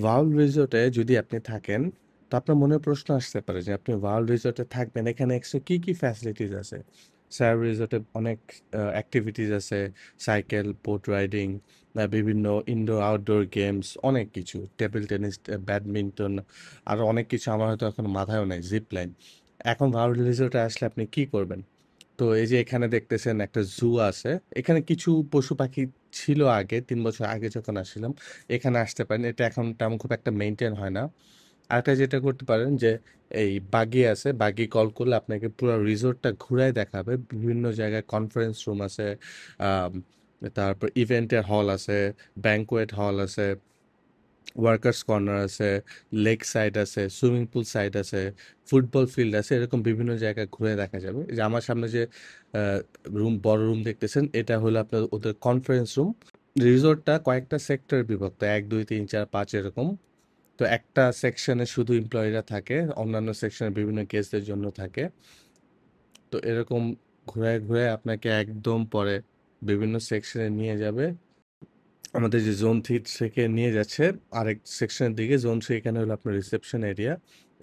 Vowel রিসোর্টে যদি আপনি থাকেন, তো আপনার মনে প্রশ্ন আসতে পারে যে আপনি ভাউল রিসোর্টে থাকবেন, এখানে এক্সট্রা কি কি ফ্যাসিলিটিস আছে? স্যার রিসোর্টে অনেক অ্যাক্টিভিটিস আছে, সাইকেল, বোট রাইডিং, বিভিন্ন ইনডোর আউটডোর গেমস, অনেক কিছু, টেবিল টেনিস, ব্যাডমিন্টন, আরও অনেক কিছু আমার হয়তো এখন মাথায়ও নেই, জিপ লাইন। এখন ভাউল রিসোর্টে আসলে আপনি কি করবেন? তো এই যে এখানে দেখতেছেন একটা জু আছে। এখানে কিছু পশু পাখি ছিল আগে, ৩ বছর আগে যখন আসছিলাম। এখানে আসতে পারেন, এটা এখন তেমন খুব একটা মেনটেন হয় না। আরেকটা যেটা করতে পারেন যে এই বাগি আছে, বাগি কল করলে আপনাকে পুরো রিসোর্টটা ঘুরায় দেখাবে। বিভিন্ন জায়গায় কনফারেন্স রুম আছে, আম, তারপর ইভেন্টের হল আছে, ব্যাংকোয়েট হল আছে, ওয়ার্কার্স কর্নার আছে, লেক সাইড আছে, সুইমিং পুল সাইড আছে, ফুটবল ফিল্ড আছে, এরকম বিভিন্ন জায়গায় ঘুরে দেখা যাবে। যে আমার সামনে যে রুম, বড় রুম দেখতেছেন, এটা হলো আপনার ওদের কনফারেন্স রুম। রিসোর্টটা কয়েকটা সেক্টর বিভক্ত, 1 2 3 4 5 এরকম। তো একটা সেকশনে শুধু এমপ্লয়িরা থাকে, অন্যান্য সেকশনে বিভিন্ন গেস্টদের জন্য থাকে। তো এরকম ঘুরায় ঘুরায় আপনাকে একদম পরে বিভিন্ন সেকশনে নিয়ে যাবে। আমাদের যে জোন 3 থেকে নিয়ে যাচ্ছে আরেক সেকশনের দিকে, জোন 3 এখানে হলো আপনার রিসেপশন এরিয়া।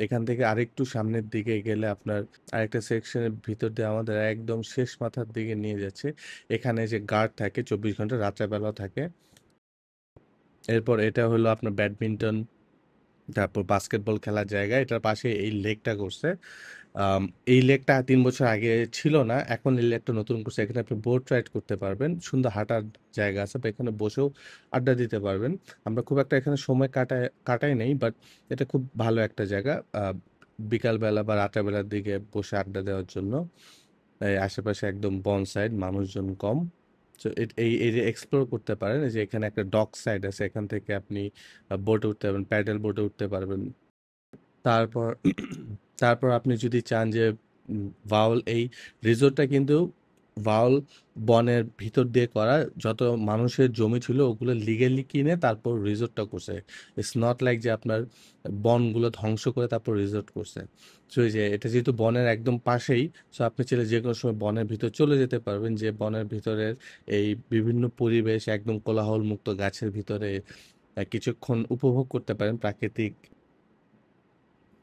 এখান থেকে আরেকটু সামনের দিকে গেলে আপনার আরেকটা সেকশনের ভিতর দিয়ে আমাদের একদম শেষ মাথার দিকে নিয়ে যাচ্ছে। এখানে যে গার্ড থাকে 24 ঘন্টা, রাত্রেবেলাও থাকে। এরপর এটা হলো আপনার ব্যাডমিন্টন, তারপর বাস্কেটবল খেলার জায়গা। এটার পাশে এই লেকটা করছে। আম, এই লেকটা 3 বছর আগে ছিল না, এখন এই লেকটা নতুন করছে। এখানে আপনি বোট রাইড করতে পারবেন, সুন্দর হাঁটার জায়গা আছে, বা এখানে বসেও আড্ডা দিতে পারবেন। আমরা খুব একটা এখানে সময় কাটাই নেই, বাট এটা খুব ভালো একটা জায়গা বিকালবেলা বা রাতের বেলার দিকে বসে আড্ডা দেওয়ার জন্য। এই আশেপাশে একদম বন সাইড, মানুষজন কম। তো এই এরিয়া এক্সপ্লোর করতে পারেন। এই যে এখানে একটা ডক সাইড আছে, এখান থেকে আপনি বোটে উঠতে পারবেন, প্যাডেল বোটে উঠতে পারবেন। তারপর তারপর আপনি যদি চান যে ভাউল এই রিসোর্টটা কিন্তু ভাউল বনের ভিতর দিয়ে করা, যত মানুষের জমি ছিল ওগুলো লিগেলি কিনে তারপর রিসোর্টটা করছে। ইটস নট লাইক যে আপনার বনগুলো ধ্বংস করে তারপর রিসোর্ট করছে। সো এই যে এটা যেহেতু বনের একদম পাশেই, সো আপনি চাইলে যে কোনো সময় বনের ভিতর চলে যেতে পারবেন, যে বনের ভিতরের এই বিভিন্ন পরিবেশ একদম কোলাহল মুক্ত গাছের ভিতরে কিছুক্ষণ উপভোগ করতে পারেন, প্রাকৃতিক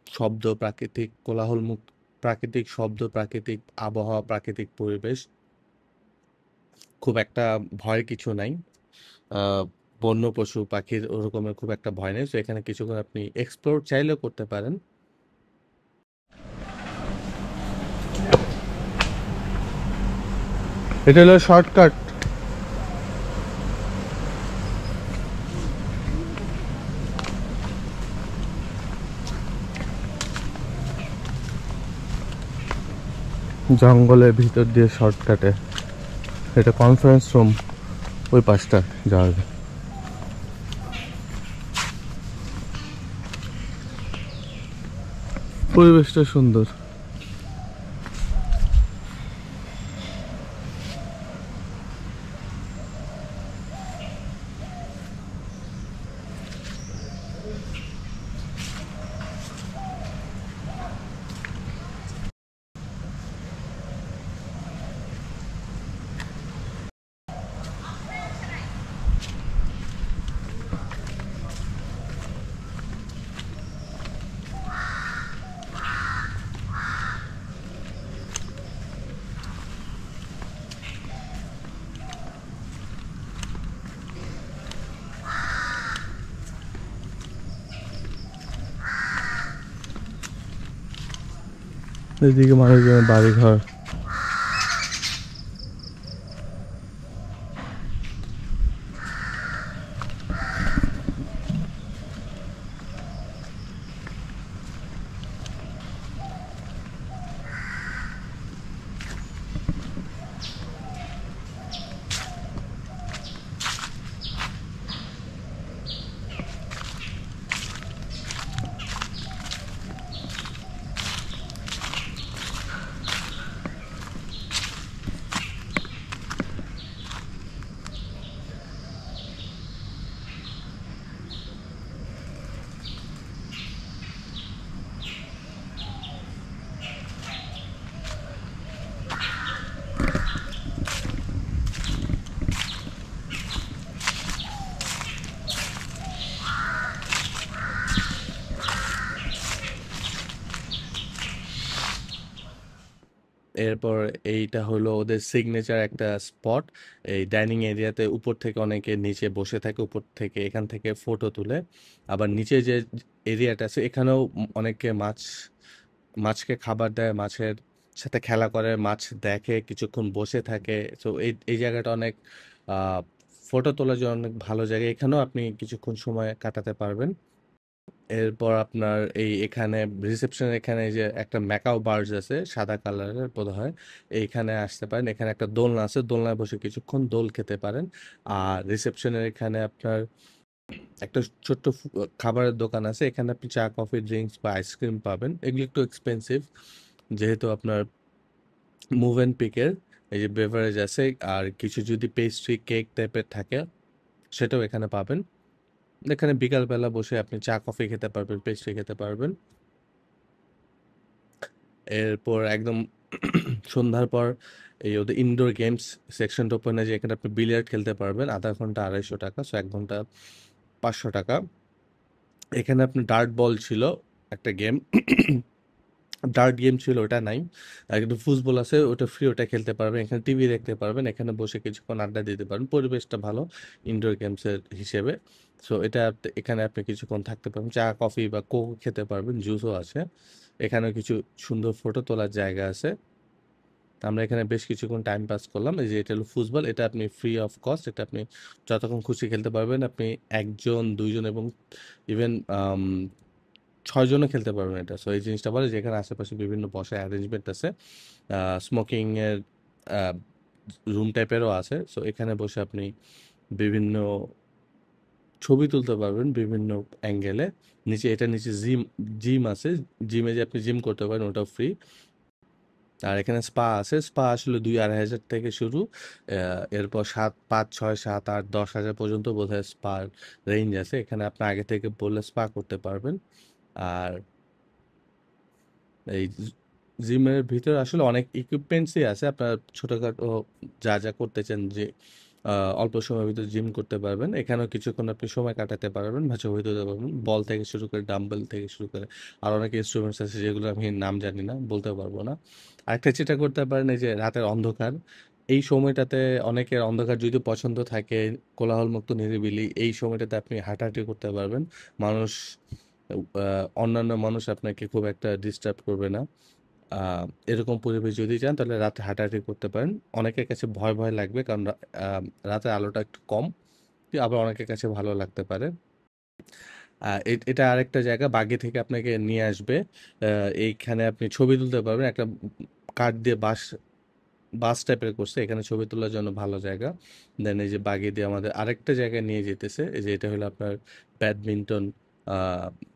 শব্দ, প্রাকৃতিক কোলাহলমুক্ত, প্রাকৃতিক শব্দ, প্রাকৃতিক আবহাওয়া, প্রাকৃতিক পরিবেশ। খুব একটা ভয়ের কিছু নাই। আহ, বন্য পশু পাখির ওরকমের খুব একটা ভয় নেই। তো এখানে কিছুক্ষণ আপনি এক্সপ্লোর চাইলেও করতে পারেন। এটা হলো শর্টকাট। জঙ্গলের ভিতর দিয়ে শর্টকাটে, এটা কনফারেন্স রুম, ওই পাশটা যাওয়া যায়। পরিবেশটা সুন্দর। এদিকে মানুষজনের বাড়িঘর। এরপর এইটা হলো ওদের সিগনেচার একটা স্পট। এই ডাইনিং এরিয়াতে উপর থেকে অনেকে নিচে বসে থাকে, উপর থেকে এখান থেকে ফটো তুলে। আবার নিচে যে এরিয়াটা আছে এখানেও অনেকে মাছকে খাবার দেয়, মাছের সাথে খেলা করে, মাছ দেখে, কিছুক্ষণ বসে থাকে। তো এই জায়গাটা অনেক ফটো তোলার জন্য অনেক ভালো জায়গা, এখানেও আপনি কিছুক্ষণ সময় কাটাতে পারবেন। এরপর আপনার এখানে রিসেপশনের এখানে এই যে একটা ম্যাকাও বার্ডস আছে সাদা কালারের বোধ হয়, এইখানে আসতে পারেন। এখানে একটা দোলনা আছে, দোলনায় বসে কিছুক্ষণ দোল খেতে পারেন। আর রিসেপশনের এখানে আপনার একটা ছোট্ট খাবারের দোকান আছে, এখানে আপনি চা কফি ড্রিঙ্কস বা আইসক্রিম পাবেন। এগুলো একটু এক্সপেন্সিভ যেহেতু আপনার মুভ অ্যান্ড পিকের এই যে বেভারেজ আছে। আর কিছু যদি পেস্ট্রি কেক টাইপের থাকে সেটাও এখানে পাবেন। এখানে বিকালবেলা বসে আপনি চা কফি খেতে পারবেন, পেস্ট্রি খেতে পারবেন। এরপর একদম সন্ধ্যার পর এই ওদের ইনডোর গেমস সেকশনটা ওপেন আছে, এখানে আপনি বিলিয়ার্ড খেলতে পারবেন। আধা ঘন্টা 250 টাকা, সো 1 ঘন্টা 500 টাকা। এখানে আপনি ডার্ট বল ছিল একটা গেম, ডার্ট গেম ছিল ওটা নাই। আর কিন্তু ফুটবল আছে, ওটা ফ্রি, ওটা খেলতে পারবেন। এখানে টিভি দেখতে পারবেন, এখানে বসে কিছুক্ষণ আড্ডা দিতে পারবেন। পরিবেশটা ভালো ইনডোর গেমসের হিসেবে। সো এটা এখানে আপনি কিছুক্ষণ থাকতে পারবেন, চা কফি বা কোক খেতে পারবেন, জুসও আছে। এখানেও কিছু সুন্দর ফটো তোলার জায়গা আছে। আমরা এখানে বেশ কিছুক্ষণ টাইম পাস করলাম। এই যে এটা হলো ফুটবল, এটা আপনি ফ্রি অফ কস্ট, এটা আপনি যতক্ষণ খুশি খেলতে পারবেন। আপনি একজন, দুইজন এবং ইভেন 6 জনও খেলতে পারবেন এটা। সো এই জিনিসটা বলে যে এখানে আশেপাশে বিভিন্ন বসার অ্যারেঞ্জমেন্ট আছে, স্মোকিংয়ের রুম টাইপেরও আছে। সো এখানে বসে আপনি বিভিন্ন ছবি তুলতে পারবেন বিভিন্ন অ্যাঙ্গেলে। নিচে জিম আছে, জিমে যে আপনি জিম করতে পারেন, ওটাও ফ্রি। আর এখানে স্পা আছে, স্পা আসলে 2-2.5 হাজার থেকে শুরু। এরপর 5, 6, 7, 8, 10 হাজার পর্যন্ত বোধহয় স্পার রেঞ্জ আছে। এখানে আপনি আগে থেকে বললে স্পা করতে পারবেন। আর এই জিমের ভিতরে আসলে অনেক ইকুইপমেন্টসই আছে, আপনার ছোটখাটো যা যা করতে চান, যে অল্প সময়ের ভিতরে জিম করতে পারবেন। এখানেও কিছুক্ষণ আপনি সময় কাটাতে পারবেন বা ছবি তুলতে পারবেন। বল থেকে শুরু করে, ডাম্বেল থেকে শুরু করে আর অনেক ইনস্ট্রুমেন্টস আছে যেগুলো আমি নাম জানি না, বলতে পারবো না। আরেকটা যেটা করতে পারেন, এই যে রাতের অন্ধকার, এই সময়টাতে অনেকের অন্ধকার যদি পছন্দ থাকে, কোলাহলমুক্ত নিরিবিলি, এই সময়টাতে আপনি হাঁটাহাঁটি করতে পারবেন। মানুষ অন্যান্য মানুষ আপনাকে খুব একটা ডিস্টার্ব করবে না। এরকম পরিবেশ যদি চান তাহলে রাতে হাঁটাহাঁটি করতে পারেন। অনেকের কাছে ভয় ভয় লাগবে, কারণ রাতের আলোটা একটু কম, আবার অনেকের কাছে ভালো লাগতে পারে। এটা আরেকটা জায়গা, বাগি থেকে আপনাকে নিয়ে আসবে। এইখানে আপনি ছবি তুলতে পারবেন, একটা কাঠ দিয়ে বাঁশ বাস টাইপের করছে, এখানে ছবি তোলার জন্য ভালো জায়গা। দেন এই যে বাগি দিয়ে আমাদের আরেকটা জায়গায় নিয়ে যেতেছে, এই যে এটা হলো আপনার ব্যাডমিন্টন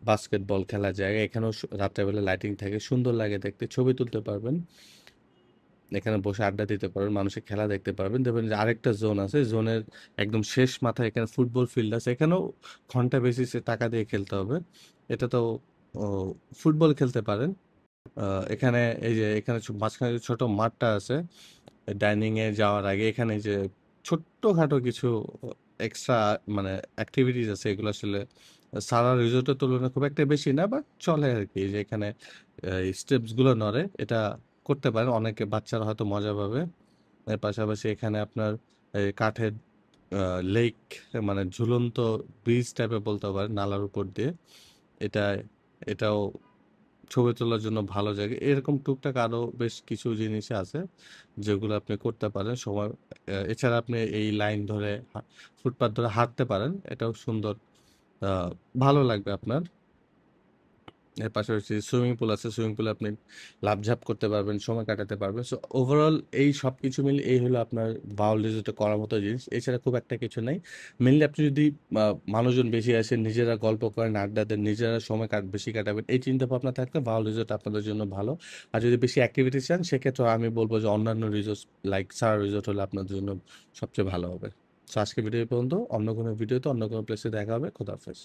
বাস্কেটবল খেলার জায়গা। এখানেও রাত্রেবেলা লাইটিং থাকে, সুন্দর লাগে দেখতে, ছবি তুলতে পারবেন। এখানে বসে আড্ডা দিতে পারবেন, মানুষের খেলা দেখতে পারবেন। দেখবেন যে আরেকটা জোন আছে, জোনের একদম শেষ মাথায় এখানে ফুটবল ফিল্ড আছে, এখানেও ঘন্টা বেসিসে টাকা দিয়ে খেলতে হবে। এটা তো ও, ফুটবল খেলতে পারেন। এখানে এই যে এখানে মাঝখানে যে ছোট মাঠটা আছে, ডাইনিং এ যাওয়ার আগে এখানে যে ছোট্টখাটো কিছু এক্সট্রা মানে অ্যাক্টিভিটিস আছে, এগুলো আসলে সারা রিসোর্টের তুলনায় খুব একটা বেশি না, বাট চলে আর কি। যে এখানে স্টেপস গুলো নড়ে, এটা করতে পারেন, অনেকে বাচ্চারা হয়তো মজা পাবে। এর পাশাপাশি এখানে আপনার এই কাঠের লেক, মানে ঝুলন্ত ব্রিজ টাইপের বলতে পারেন, নালার উপর দিয়ে। এটা এটাও ছবি তোলার জন্য ভালো জায়গা। এরকম টুকটাক আরো বেশ কিছু জিনিস আছে যেগুলো আপনি করতে পারেন সময়। এছাড়া আপনি এই লাইন ধরে ফুটপাথ ধরে হাঁটতে পারেন, এটাও সুন্দর, ভালো লাগবে আপনার। এর পাশাপাশি সুইমিং পুল আছে, সুইমিং পুলে আপনি লাফঝাপ করতে পারবেন, সময় কাটাতে পারবেন। সো ওভারঅল এই সব কিছু মিলে এই হলো আপনার বাউল রিসোর্টে করার মতো জিনিস। এছাড়া খুব একটা কিছু নাই। মেনলি আপনি যদি মানুষজন বেশি আসেন, নিজেরা গল্প করেন, আড্ডা দেন, নিজেরা সময় বেশি কাটাবেন, এই চিন্তা ভাবনা থাকলে বাউল রিসোর্ট আপনাদের জন্য ভালো। আর যদি বেশি অ্যাক্টিভিটি চান সেক্ষেত্রে আমি বলবো যে অন্যান্য রিসোর্ট লাইক সারা রিসোর্ট হলে আপনাদের জন্য সবচেয়ে ভালো হবে। সো আজকে ভিডিও পর্যন্ত, অন্য কোনো ভিডিওতে অন্য কোনো প্লেসে দেখা হবে। খোদা হাফেজ।